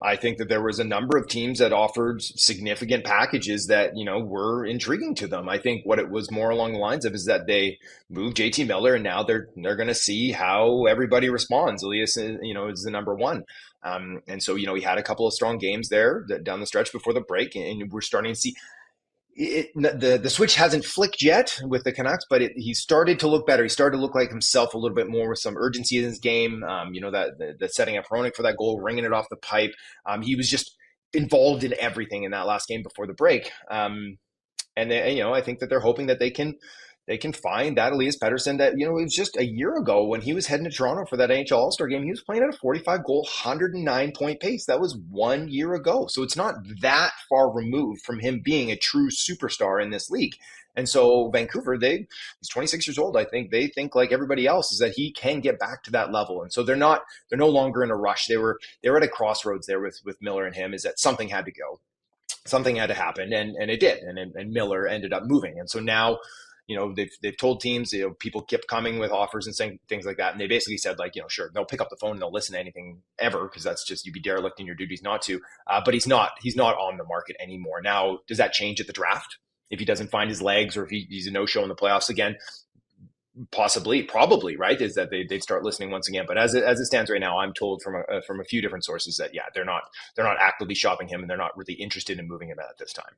I think that there was a number of teams that offered significant packages that, were intriguing to them. I think what it was more along the lines of is that they moved JT Miller and now they're going to see how everybody responds. Elias, is the number one. And so, he had a couple of strong games there down the stretch before the break, and we're starting to see the switch hasn't flicked yet with the Canucks, but he started to look better. He started to look like himself a little bit more with some urgency in his game. That the setting up Hronik for that goal, ringing it off the pipe. He was just involved in everything in that last game before the break. And I think that they're hoping that they can find that Elias Pettersson that, it was just a year ago when he was heading to Toronto for that NHL All-Star game. He was playing at a 45 goal, 109-point pace. That was 1 year ago. So it's not that far removed from him being a true superstar in this league. And so Vancouver, he's 26 years old. I think they think like everybody else is that he can get back to that level. And so they're no longer in a rush. They were at a crossroads there with Miller and him, is that something had to go. Something had to happen, and it did, and Miller ended up moving, and so now, they've told teams, people kept coming with offers and saying things like that, and they basically said like, sure, they'll pick up the phone and they'll listen to anything ever, because that's just, you'd be derelict in your duties not to. But he's not on the market anymore. Now, does that change at the draft if he doesn't find his legs, or if he's a no-show in the playoffs again? Possibly, probably, right? Is that they'd start listening once again. But as it stands right now, I'm told from a few different sources that, yeah, they're not actively shopping him, and they're not really interested in moving him at this time.